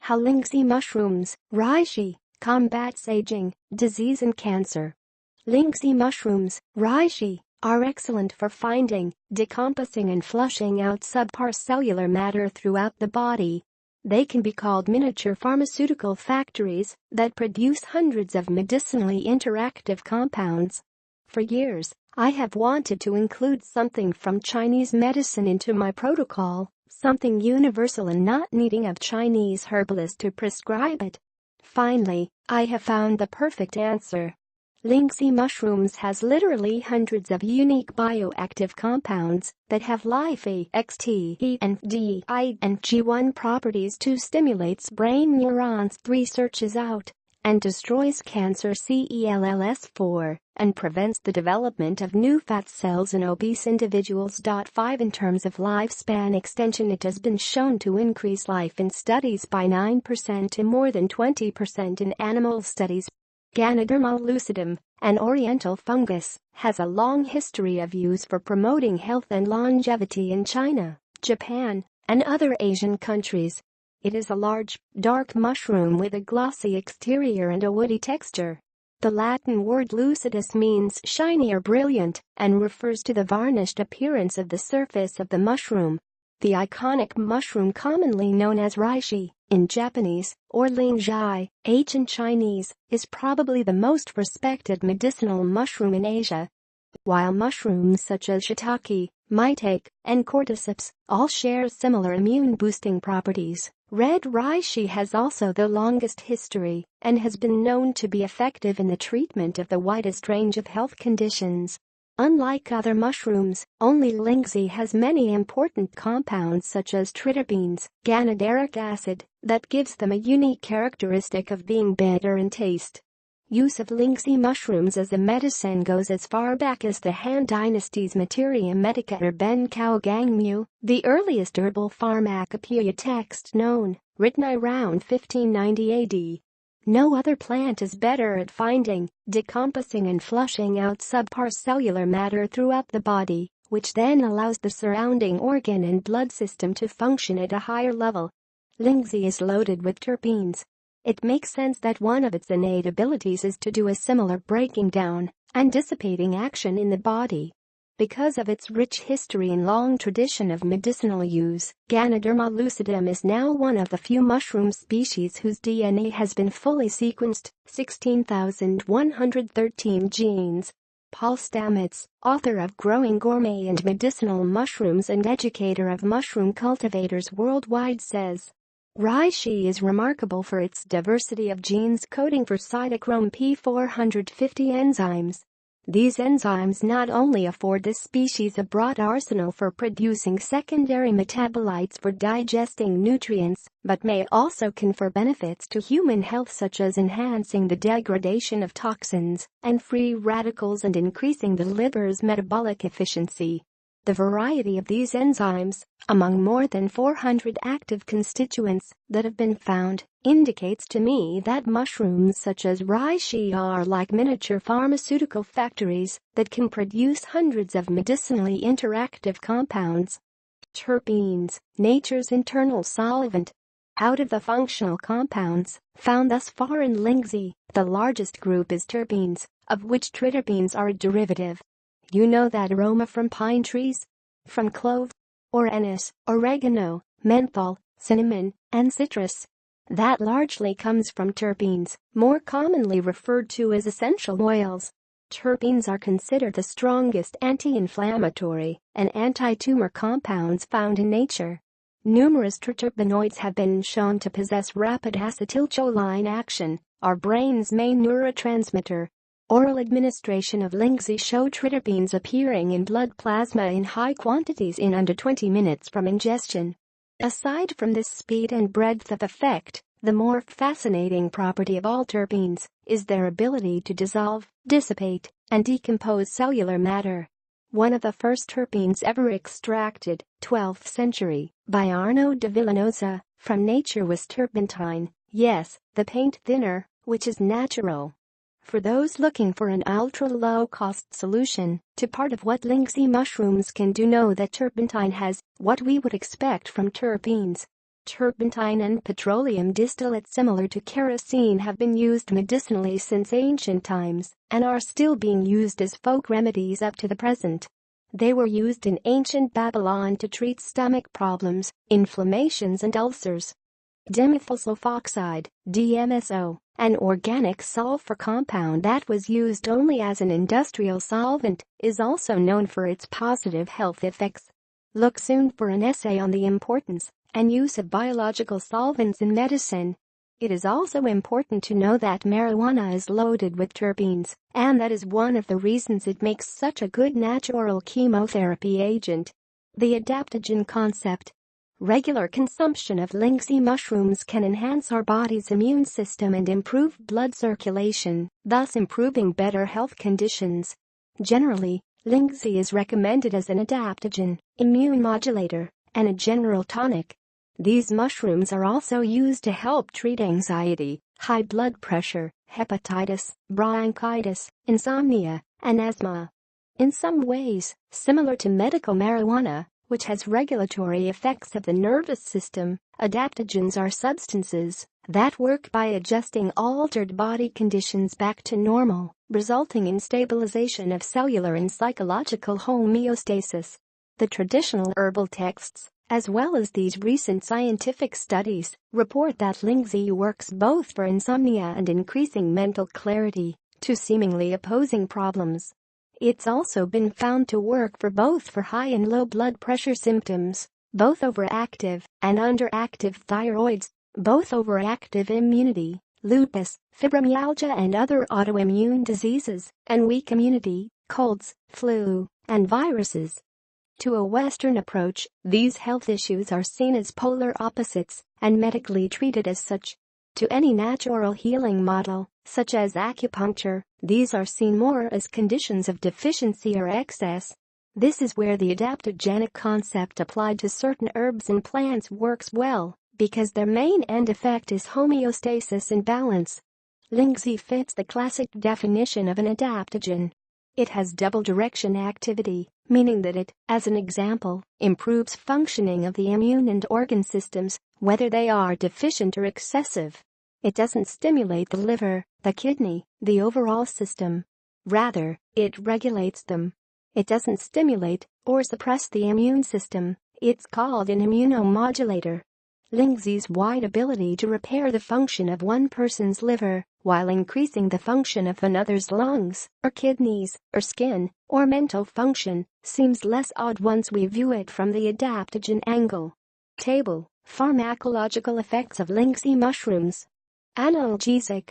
How Lingzhi mushrooms, Reishi, combats aging, disease and cancer. Lingzhi mushrooms, Reishi, are excellent for finding, decomposing and flushing out subpar cellular matter throughout the body. They can be called miniature pharmaceutical factories that produce hundreds of medicinally interactive compounds. For years, I have wanted to include something from Chinese medicine into my protocol, something universal and not needing a Chinese herbalist to prescribe it. Finally, I have found the perfect answer. Lingzhi mushrooms has literally hundreds of unique bioactive compounds that have live A, X, T, E, and D, I, and G1 properties to stimulates brain neurons 3 searches out and destroys cancer cells 4 and prevents the development of new fat cells in obese individuals. 5 In terms of lifespan extension, it has been shown to increase life in studies by 9% to more than 20% in animal studies. Ganoderma lucidum, an oriental fungus, has a long history of use for promoting health and longevity in China, Japan, and other Asian countries. It is a large, dark mushroom with a glossy exterior and a woody texture. The Latin word lucidus means shiny or brilliant and refers to the varnished appearance of the surface of the mushroom. The iconic mushroom, commonly known as reishi in Japanese or Lingzhi in Chinese, is probably the most respected medicinal mushroom in Asia. While mushrooms such as shiitake, maitake, and cordyceps all share similar immune-boosting properties, red reishi has also the longest history and has been known to be effective in the treatment of the widest range of health conditions. Unlike other mushrooms, only Lingzhi has many important compounds such as triterpenes, ganoderic acid, that gives them a unique characteristic of being bitter in taste. Use of Lingzhi mushrooms as a medicine goes as far back as the Han Dynasty's Materia Medica or Ben Cao Gangmu, the earliest herbal pharmacopoeia text known, written around 1590 AD. No other plant is better at finding, decomposing and flushing out subpar cellular matter throughout the body, which then allows the surrounding organ and blood system to function at a higher level. Lingzhi is loaded with terpenes. It makes sense that one of its innate abilities is to do a similar breaking down and dissipating action in the body. Because of its rich history and long tradition of medicinal use, Ganoderma lucidum is now one of the few mushroom species whose DNA has been fully sequenced, 16,113 genes. Paul Stamets, author of Growing Gourmet and Medicinal Mushrooms and educator of mushroom cultivators worldwide, says, Reishi is remarkable for its diversity of genes coding for cytochrome P450 enzymes. These enzymes not only afford this species a broad arsenal for producing secondary metabolites for digesting nutrients, but may also confer benefits to human health such as enhancing the degradation of toxins and free radicals and increasing the liver's metabolic efficiency. The variety of these enzymes, among more than 400 active constituents that have been found, indicates to me that mushrooms such as reishi are like miniature pharmaceutical factories that can produce hundreds of medicinally interactive compounds. Terpenes, nature's internal solvent. Out of the functional compounds found thus far in Lingzhi, the largest group is terpenes, of which triterpenes are a derivative. You know that aroma from pine trees? From clove, or anise, oregano, menthol, cinnamon, and citrus. That largely comes from terpenes, more commonly referred to as essential oils. Terpenes are considered the strongest anti-inflammatory and anti-tumor compounds found in nature. Numerous terpenoids have been shown to possess rapid acetylcholine action, our brain's main neurotransmitter. Oral administration of Lingzhi showed triterpenes appearing in blood plasma in high quantities in under 20 minutes from ingestion. Aside from this speed and breadth of effect, the more fascinating property of all terpenes is their ability to dissolve, dissipate, and decompose cellular matter. One of the first terpenes ever extracted, 12th century, by Arnaud de Villenosa, from nature was turpentine, yes, the paint thinner, which is natural. For those looking for an ultra-low-cost solution to part of what Lingzhi mushrooms can do, know that turpentine has what we would expect from terpenes. Turpentine and petroleum distillate similar to kerosene have been used medicinally since ancient times and are still being used as folk remedies up to the present. They were used in ancient Babylon to treat stomach problems, inflammations and ulcers. Dimethyl sulfoxide, DMSO, an organic sulfur compound that was used only as an industrial solvent, is also known for its positive health effects. Look soon for an essay on the importance and use of biological solvents in medicine. It is also important to know that marijuana is loaded with terpenes, and that is one of the reasons it makes such a good natural chemotherapy agent. The adaptogen concept. Regular consumption of Lingzhi mushrooms can enhance our body's immune system and improve blood circulation, thus improving better health conditions. Generally, Lingzhi is recommended as an adaptogen, immune modulator, and a general tonic. These mushrooms are also used to help treat anxiety, high blood pressure, hepatitis, bronchitis, insomnia, and asthma. In some ways, similar to medical marijuana, which has regulatory effects of the nervous system, adaptogens are substances that work by adjusting altered body conditions back to normal, resulting in stabilization of cellular and psychological homeostasis. The traditional herbal texts, as well as these recent scientific studies, report that Lingzhi works both for insomnia and increasing mental clarity, two seemingly opposing problems. It's also been found to work for both for high and low blood pressure symptoms, both overactive and underactive thyroids, both overactive immunity, lupus, fibromyalgia and other autoimmune diseases, and weak immunity, colds, flu, and viruses. To a Western approach, these health issues are seen as polar opposites and medically treated as such. To any natural healing model, such as acupuncture, these are seen more as conditions of deficiency or excess. This is where the adaptogenic concept applied to certain herbs and plants works well, because their main end effect is homeostasis and balance. Lingzhi fits the classic definition of an adaptogen. It has double direction activity, meaning that it, as an example, improves functioning of the immune and organ systems, whether they are deficient or excessive. It doesn't stimulate the liver, the kidney, the overall system. Rather, it regulates them. It doesn't stimulate or suppress the immune system. It's called an immunomodulator. Lingzhi's wide ability to repair the function of one person's liver while increasing the function of another's lungs, or kidneys, or skin, or mental function, seems less odd once we view it from the adaptogen angle. Table: Pharmacological effects of Lingzhi mushrooms. Analgesic.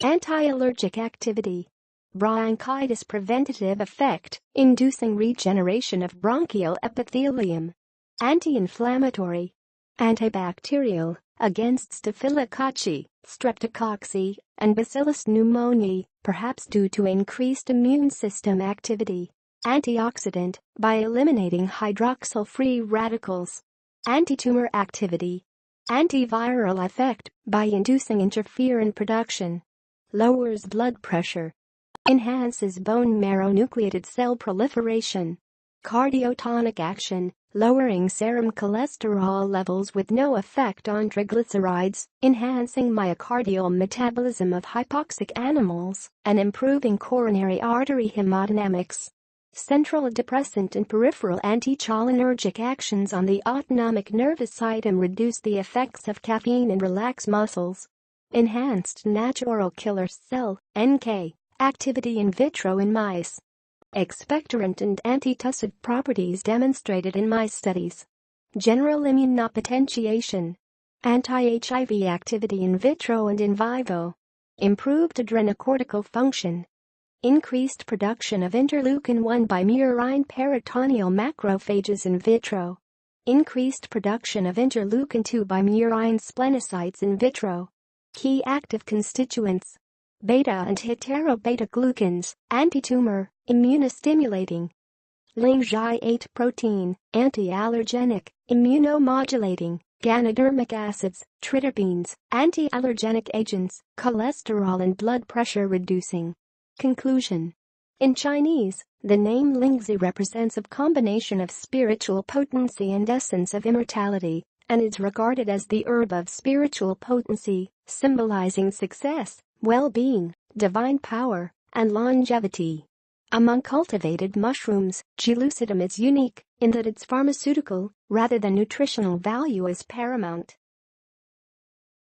Anti-allergic activity. Bronchitis preventative effect, inducing regeneration of bronchial epithelium. Anti-inflammatory. Antibacterial, against Staphylococcus, Streptococcus, and Bacillus pneumoniae, perhaps due to increased immune system activity. Antioxidant, by eliminating hydroxyl-free radicals. Antitumor activity. Antiviral effect, by inducing interferon production. Lowers blood pressure. Enhances bone marrow nucleated cell proliferation. Cardiotonic action, lowering serum cholesterol levels with no effect on triglycerides, enhancing myocardial metabolism of hypoxic animals, and improving coronary artery hemodynamics. Central depressant and peripheral anticholinergic actions on the autonomic nervous system reduce the effects of caffeine and relax muscles. Enhanced natural killer cell, NK, activity in vitro in mice. Expectorant and antitussive properties demonstrated in mice studies. General immunopotentiation. Anti-HIV activity in vitro and in vivo. Improved adrenocortical function. Increased production of interleukin-1 by murine peritoneal macrophages in vitro. Increased production of interleukin-2 by murine splenocytes in vitro. Key active constituents. Beta and hetero-beta-glucans, anti-tumor, immunostimulating. Lingzhi 8 protein, anti-allergenic, immunomodulating, ganodermic acids, triterpenes, anti-allergenic agents, cholesterol and blood pressure reducing. Conclusion. In Chinese, the name Lingzhi represents a combination of spiritual potency and essence of immortality, and is regarded as the herb of spiritual potency, symbolizing success, well-being, divine power, and longevity. Among cultivated mushrooms, G. lucidum is unique in that its pharmaceutical, rather than nutritional value is paramount.